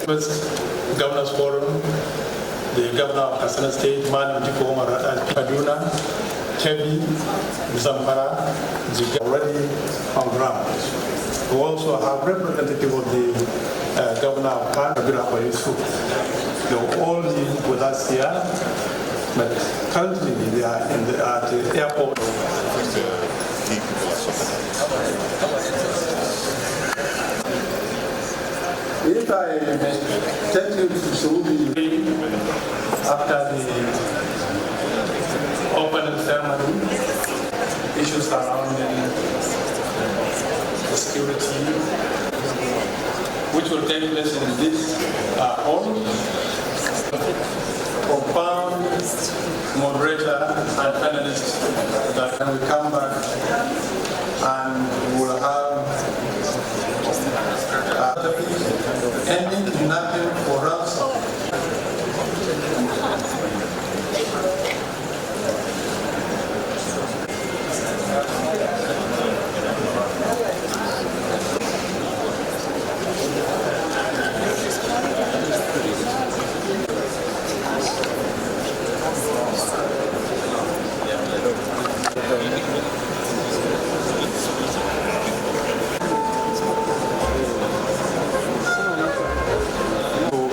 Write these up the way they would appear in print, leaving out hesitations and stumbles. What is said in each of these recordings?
First Governors Forum, the Governor of Katsina State, Kaduna, Kebbi, Zamfara, Jigawa, already on ground. We also have representative of the Governor of Kaduna, they will all live with us here, but currently they are at the airport. If I take you to Saudi after the opening ceremony, issues surrounding the security, which will take place in this hall, profound moderator and panelists, that when we come back and we will have ending nothing for us.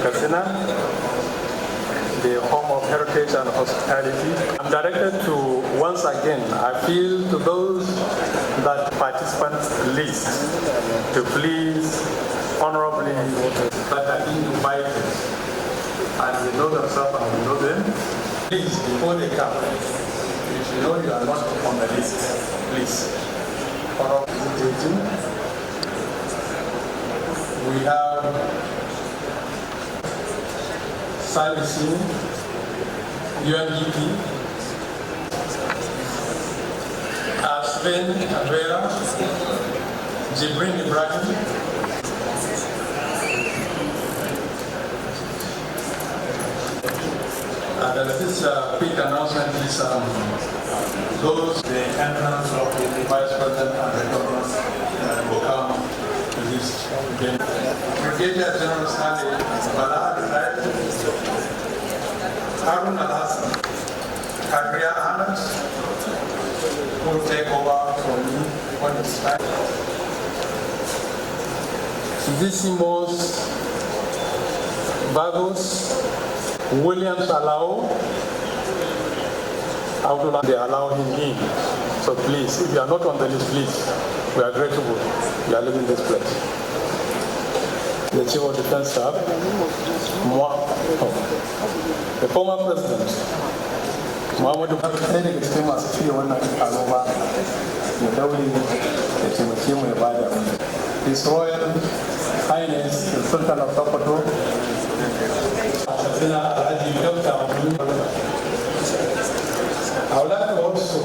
Katsina, the home of heritage and hospitality. I'm directed to, once again, I appeal to those that participants list to please honorably that are being invited, and they know themselves and we know them. Please, before they come, if you know you are not on the list, please. We have servicing UNDP, Spain, Vera, Jibrin Ibrahim, and this quick announcement is those the entrance of the Vice President and the governor will come to this event. Brigadier General Stanley Bola Ahmed will take over from me when it's time. Dissimos Vagos Williams Alao, they allow him in. So please, if you are not on the list, please, we are grateful. You are leaving this place. The Chief of Defense Staff, the former President, Muhammadu Buhari, daga cikin masu fiye wannan taro ba, ya daure ya taimake mu ya bada mu. His Royal Highness the Sultan of Sokoto, I would like to also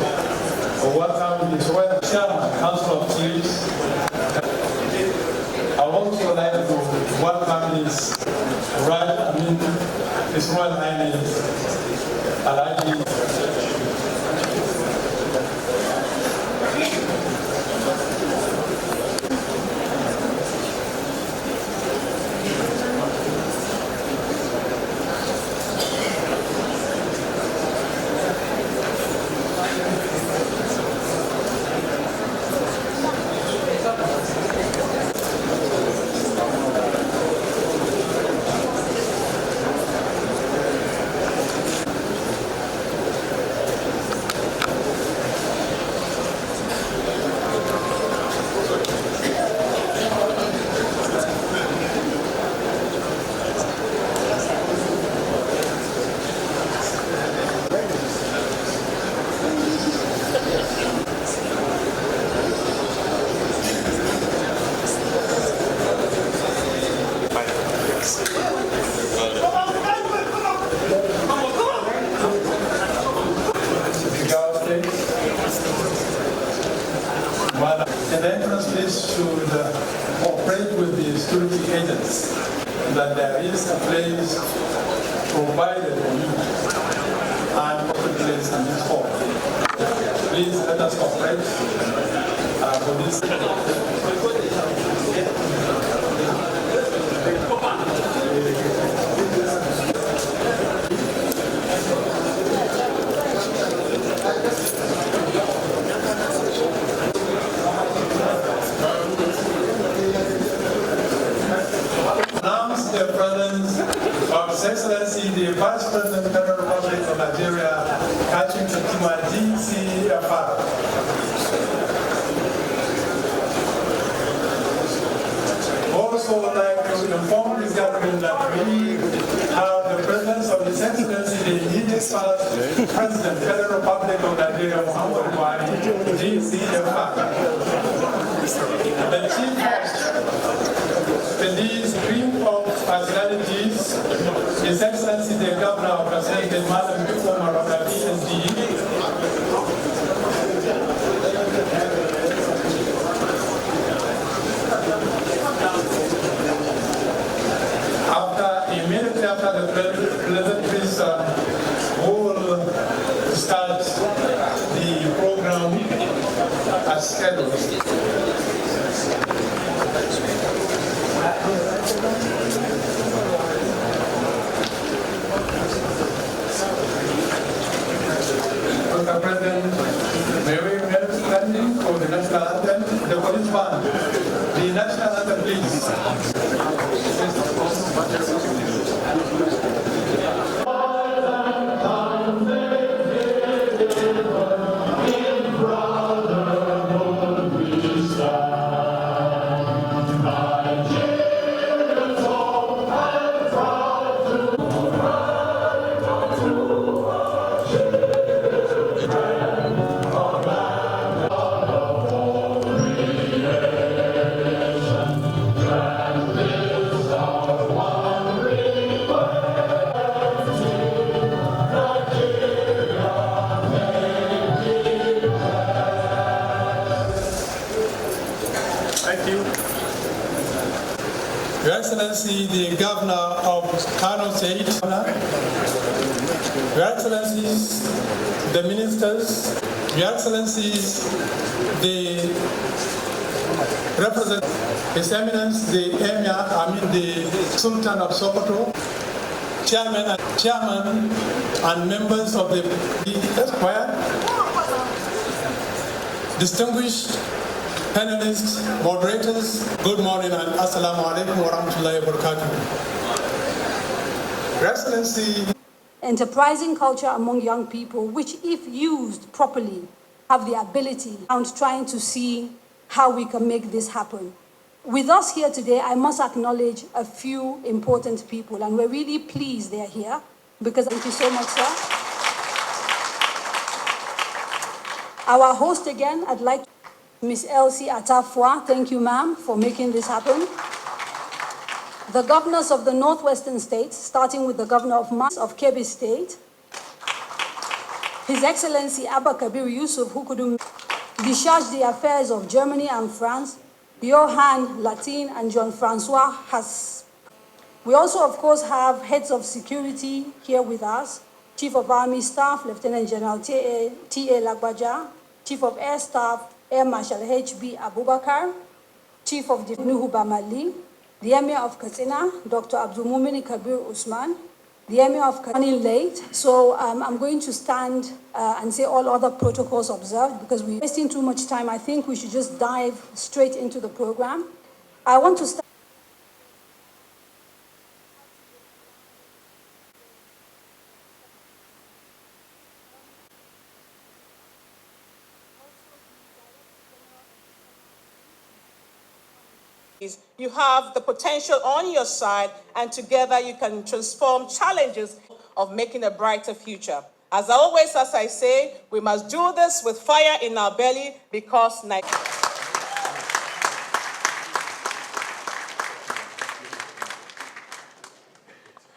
welcome His Royal Chairman, Council of Chiefs. I would also like to welcome His Royal Highness Alhaji And the entrance place should operate with the security agents, that there is a place provided for you and open place in this hall. Please let us cooperate for this. the Vice President of the Federal Republic of Nigeria, Katsina State, DCFR. Also would like to inform this gathering that we have the presence of His Excellency the immediate past President, Federal Republic of Nigeria, Muhammad Buhari, DCFR. The Chief of Police Green Corps personalities, His Excellency the Governor of Katsina State, Madam Marona, PSD. Immediately after the pleasantries, we will start the program as scheduled. Mr. President, may we remain standing for the national anthem, the police band. The national anthem, please. Your Excellency, the Governor of Katsina State, Your Excellencies, the Ministers, Your Excellencies, the Representative, His Eminence, the Emir, the Sultan of Sokoto, Chairman and members of the Esquire, distinguished panelists, moderators, good morning and assalamu alaikum wa rahmatullahi wa barakatuh. Your Excellency, enterprising culture among young people, which if used properly, have the ability and trying to see how we can make this happen. With us here today, I must acknowledge a few important people, and we're really pleased they're here, because thank you so much, sir. Our host again, I'd like to Ms. Elsie Atafwa, thank you, ma'am, for making this happen. The governors of the northwestern states, starting with the governor of Kebbi State, His Excellency Abba Kabir Yusuf, who could discharge the affairs of Germany and France, Johan Latin and Jean-Francois Haas. We also, of course, have heads of security here with us, Chief of Army Staff, Lieutenant General T.A. Lagbaja, Chief of Air Staff, Air Marshal H.B. Abubakar, Chief of Defense Nuhu Bamali, the Emir of Katsina, Dr. Abdul Mumini Kabir Usman, the Emir of Katsina late. So I'm going to stand and say all other protocols observed because we're wasting too much time. I think we should just dive straight into the program. I want to start. You have the potential on your side, and together you can transform challenges of making a brighter future. As I say, we must do this with fire in our belly because I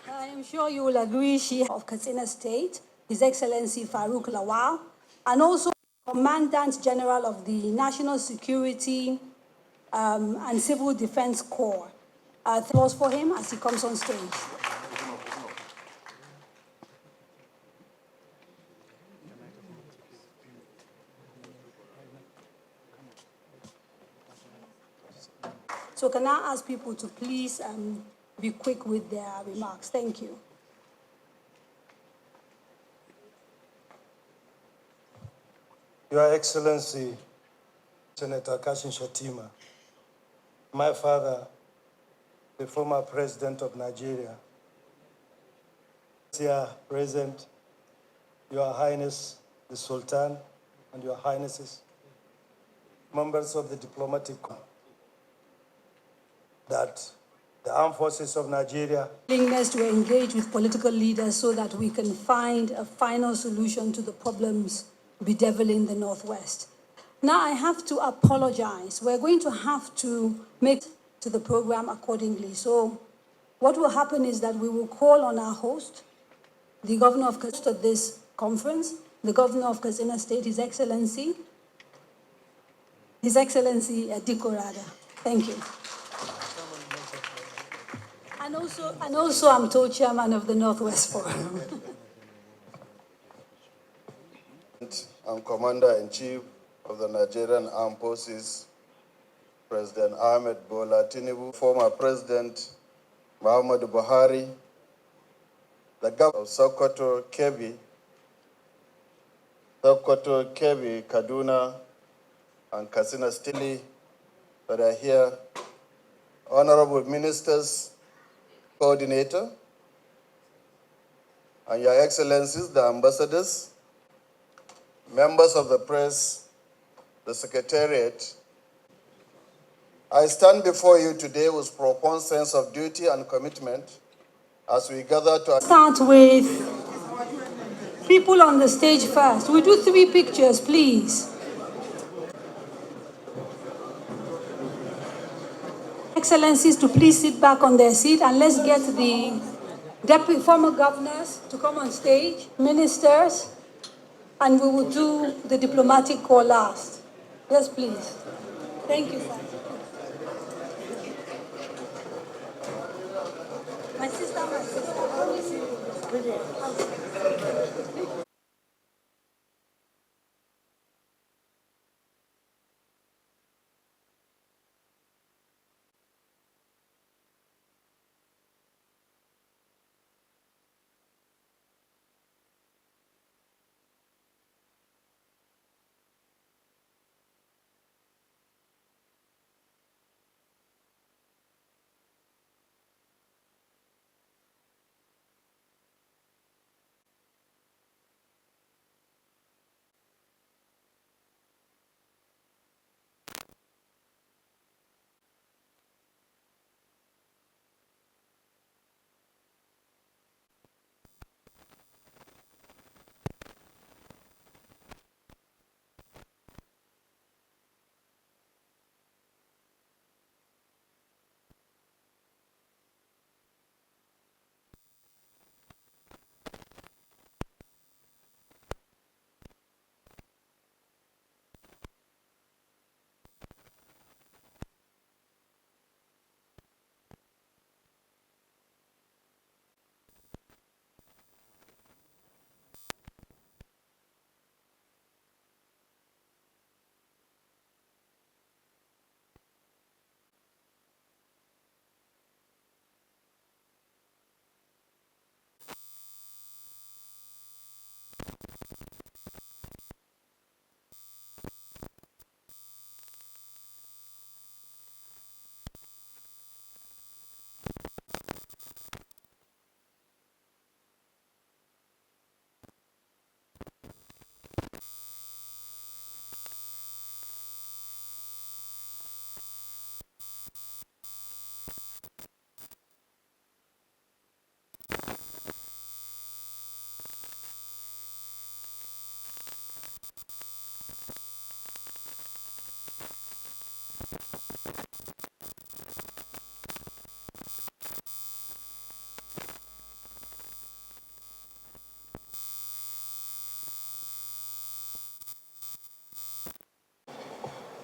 am sure you will agree, she of Katsina State, His Excellency Farouk Lawal, and also Commandant General of the National Security and Civil Defense Corps. Applause for him as he comes on stage. So can I ask people to please be quick with their remarks? Thank you. Your Excellency, Senator Katsina State, my father, the former president of Nigeria, Here present, Your Highness the Sultan and Your Highnesses, members of the diplomatic corps, that the armed forces of Nigeria willingness to engage with political leaders so that we can find a final solution to the problems bedeviling the Northwest. Now I have to apologize. We're going to have to make to the program accordingly. So what will happen is that we will call on our host, the governor of this conference, the governor of Katsina State, His Excellency Dikko Rada. Thank you. And also I'm told chairman of the Northwest Forum. I'm Commander-in-Chief of the Nigerian Armed Forces, President Ahmed Bola Tinubu, former President Muhammadu Buhari, the governor of Sokoto, Kebbi, Kaduna, and Katsina State that are here, honorable ministers, coordinator, and Your Excellencies, the ambassadors, members of the press, the Secretariat, I stand before you today with profound sense of duty and commitment as we gather to start with people on the stage first. We do 3 pictures, please. Excellencies to please sit back on their seat and let's get the deputy former governors to come on stage, ministers, and we will do the diplomatic corps last. Yes, please. Thank you, sir. My sister.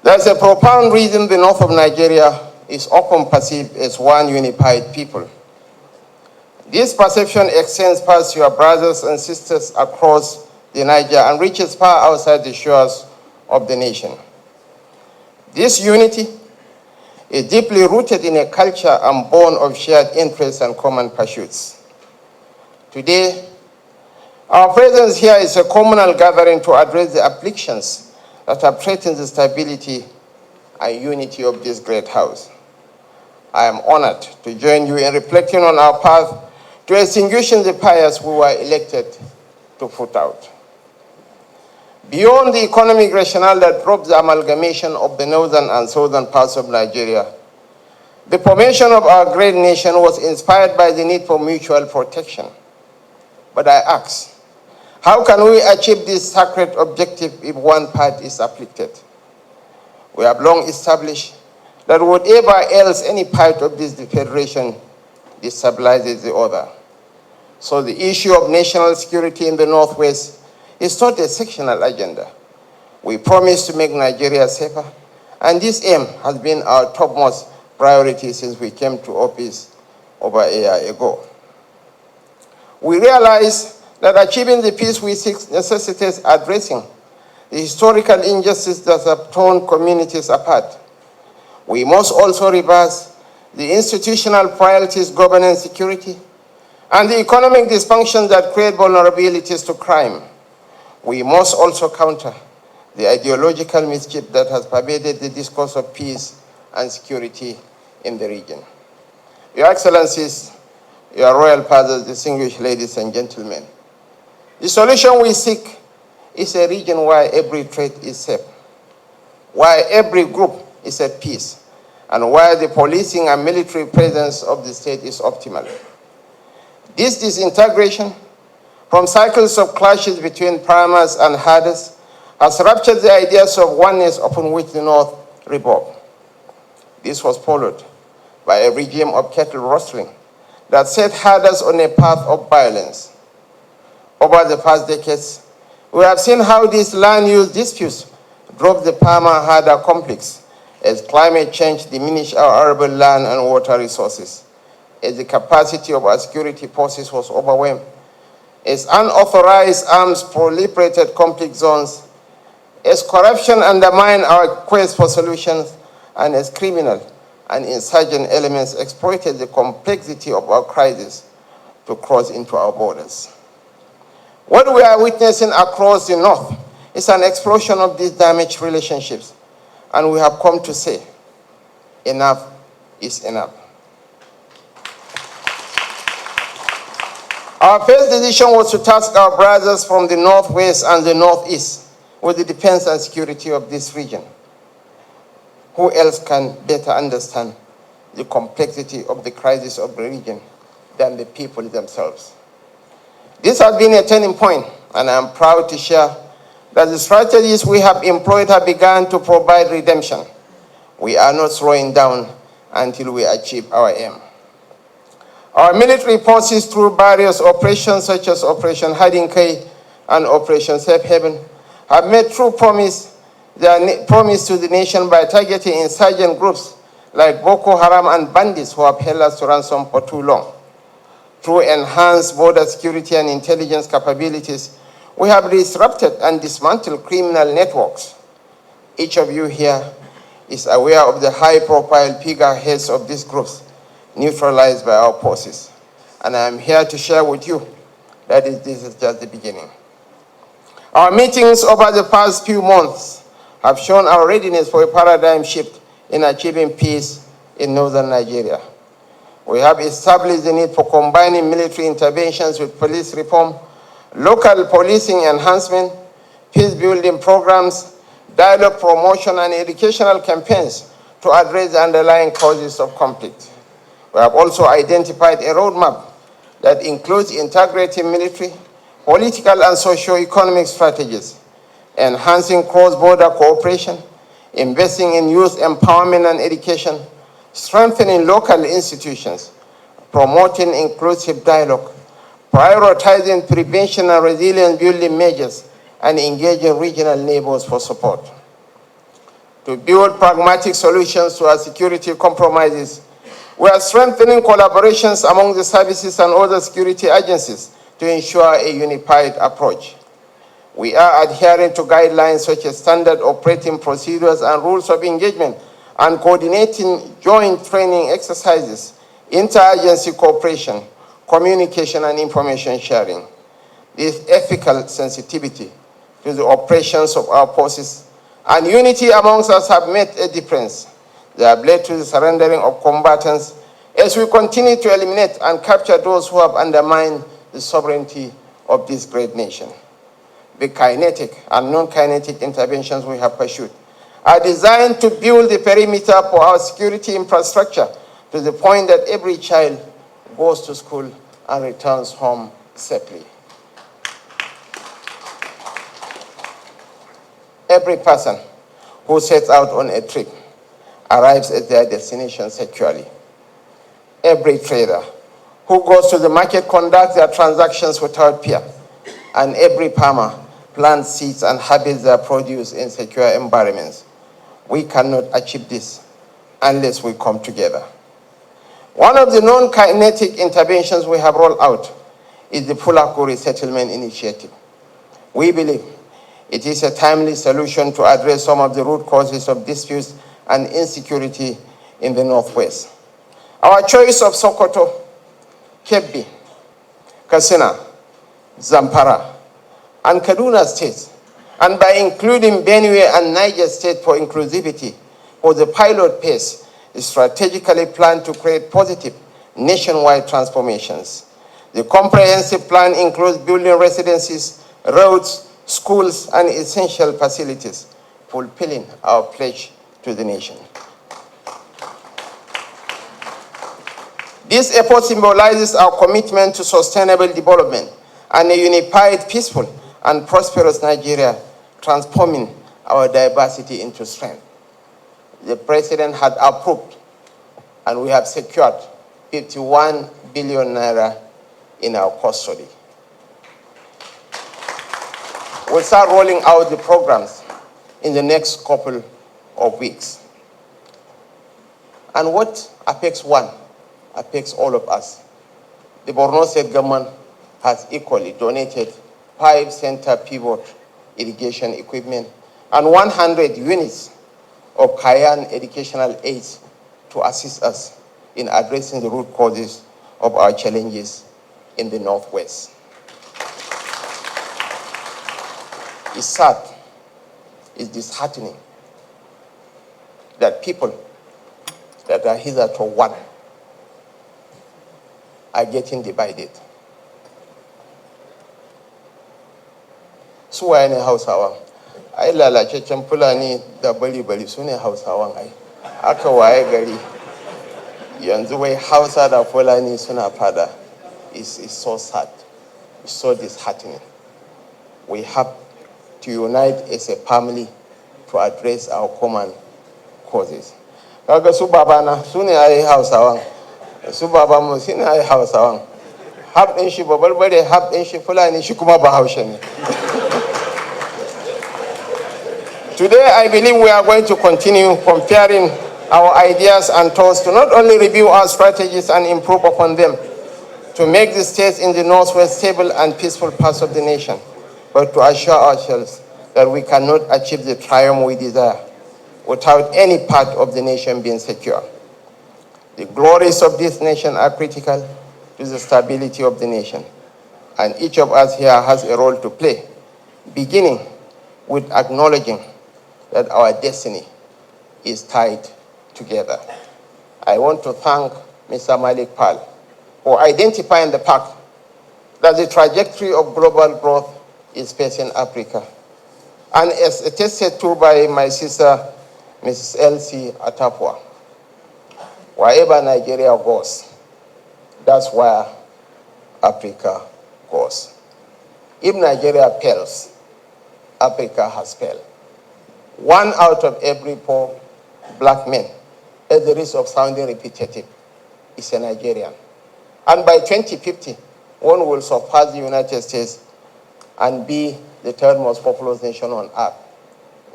There's a profound reason the north of Nigeria is often perceived as one unified people. This perception extends past your brothers and sisters across the Niger and reaches far outside the shores of the nation. This unity is deeply rooted in a culture and born of shared interests and common pursuits. Today, our presence here is a communal gathering to address the afflictions that have threatened the stability and unity of this great house. I am honored to join you in reflecting on our path to extinguishing the fires we were elected to put out. Beyond the economic rationale that drove the amalgamation of the northern and southern parts of Nigeria, the formation of our great nation was inspired by the need for mutual protection. But I ask, how can we achieve this sacred objective if one part is afflicted? We have long established that whatever else any part of this federation destabilizes the other. So the issue of national security in the Northwest is not a sectional agenda. We promise to make Nigeria safer, and this aim has been our topmost priority since we came to office over a year ago. We realize that achieving the peace we seek necessitates addressing the historical injustices that have torn communities apart. We must also reverse the institutional priorities governing security and the economic dysfunctions that create vulnerabilities to crime. We must also counter the ideological mischief that has pervaded the discourse of peace and security in the region. Your Excellencies, your royal fathers, distinguished ladies and gentlemen, the solution we seek is a region where every trade is safe, where every group is at peace, and where the policing and military presence of the state is optimal. This disintegration from cycles of clashes between farmers and herders has ruptured the ideas of oneness upon which the North revolved. This was followed by a regime of cattle rustling that set herders on a path of violence. Over the past decades, we have seen how these land use disputes drove the farmer-herder conflicts as climate change diminished our arable land and water resources, as the capacity of our security forces was overwhelmed, as unauthorized arms proliferated conflict zones, as corruption undermined our quest for solutions, and as criminal and insurgent elements exploited the complexity of our crisis to cross into our borders. What we are witnessing across the North is an explosion of these damaged relationships, and we have come to say, enough is enough. Our first decision was to task our brothers from the Northwest and the Northeast with the defense and security of this region. Who else can better understand the complexity of the crisis of the region than the people themselves? This has been a turning point, and I am proud to share that the strategies we have employed have begun to provide redemption. We are not slowing down until we achieve our aim. Our military forces, through various operations such as Operation Hiding Cave and Operation Safe Haven, have made true promise to the nation by targeting insurgent groups like Boko Haram and bandits who have held us to ransom for too long. Through enhanced border security and intelligence capabilities, we have disrupted and dismantled criminal networks. Each of you here is aware of the high-profile figureheads of these groups neutralized by our forces. And I am here to share with you that this is just the beginning. Our meetings over the past few months have shown our readiness for a paradigm shift in achieving peace in northern Nigeria. We have established the need for combining military interventions with police reform, local policing enhancement, peace-building programs, dialogue promotion, and educational campaigns to address the underlying causes of conflict. We have also identified a roadmap that includes integrating military, political, and socio-economic strategies, enhancing cross-border cooperation, investing in youth empowerment and education, strengthening local institutions, promoting inclusive dialogue, prioritizing prevention and resilience building measures, and engaging regional neighbors for support. To build pragmatic solutions to our security compromises, we are strengthening collaborations among the services and other security agencies to ensure a unified approach. We are adhering to guidelines such as standard operating procedures and rules of engagement and coordinating joint training exercises, interagency cooperation, communication, and information sharing. This ethical sensitivity to the operations of our forces and unity amongst us have made a difference. They have led to the surrendering of combatants, as we continue to eliminate and capture those who have undermined the sovereignty of this great nation. The kinetic and non-kinetic interventions we have pursued are designed to build the perimeter for our security infrastructure to the point that every child goes to school and returns home safely. Every person who sets out on a trip arrives at their destination securely. Every trader who goes to the market conducts their transactions without fear. And every farmer plants seeds and harvests their produce in secure environments. We cannot achieve this unless we come together. One of the non-kinetic interventions we have rolled out is the Fulako Resettlement Initiative. We believe it is a timely solution to address some of the root causes of disputes and insecurity in the Northwest. Our choice of Sokoto, Kebbi, Katsina, Zamfara, and Kaduna states, and by including Benue and Niger State for inclusivity for the pilot phase, is strategically planned to create positive nationwide transformations. The comprehensive plan includes building residences, roads, schools, and essential facilities, fulfilling our pledge to the nation. This effort symbolizes our commitment to sustainable development and a unified, peaceful, and prosperous Nigeria, transforming our diversity into strength. The President had approved, and we have secured 51 billion naira in our custody. We'll start rolling out the programs in the next couple of weeks. And what affects one affects all of us. The Borno State government has equally donated 5 center pivot irrigation equipment and 100 units of Kayan educational aids to assist us in addressing the root causes of our challenges in the Northwest. It's sad, it's disheartening that people that are hitherto one are getting divided. Su waye ne Hausawa? Ai lalacecen Fulani da bali-bali su ne Hausawan ai. Aka waye gari yanzu wai Hausa da Fulani suna fada. It's so sad. It's so disheartening. We have to unite as a family to address our common causes. Kaga su babana su ne ai Hausawan. Su babanmu su ne ai Hausawan. Hab ɗin shi babarbare, hab ɗin shi Fulani, shi kuma Bahaushe ne. Today, I believe we are going to continue comparing our ideas and thoughts to not only review our strategies and improve upon them, to make the states in the Northwest stable and peaceful parts of the nation, but to assure ourselves that we cannot achieve the triumph we desire without any part of the nation being secure. The glories of this nation are critical to the stability of the nation, and each of us here has a role to play, beginning with acknowledging that our destiny is tied together. I want to thank Mr. Malik Pal for identifying the fact that the trajectory of global growth is facing Africa. And as attested to by my sister, Mrs. Elsie Atapua, wherever Nigeria goes, that's where Africa goes. If Nigeria fails, Africa has failed. 1 out of every 4 black men, at the risk of sounding repetitive, is a Nigerian. And by 2050, one will surpass the United States and be the 3rd most populous nation on earth.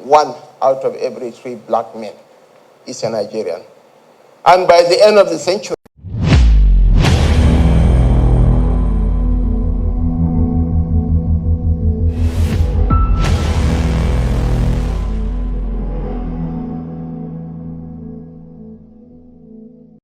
1 out of every 3 black men is a Nigerian. And by the end of the century,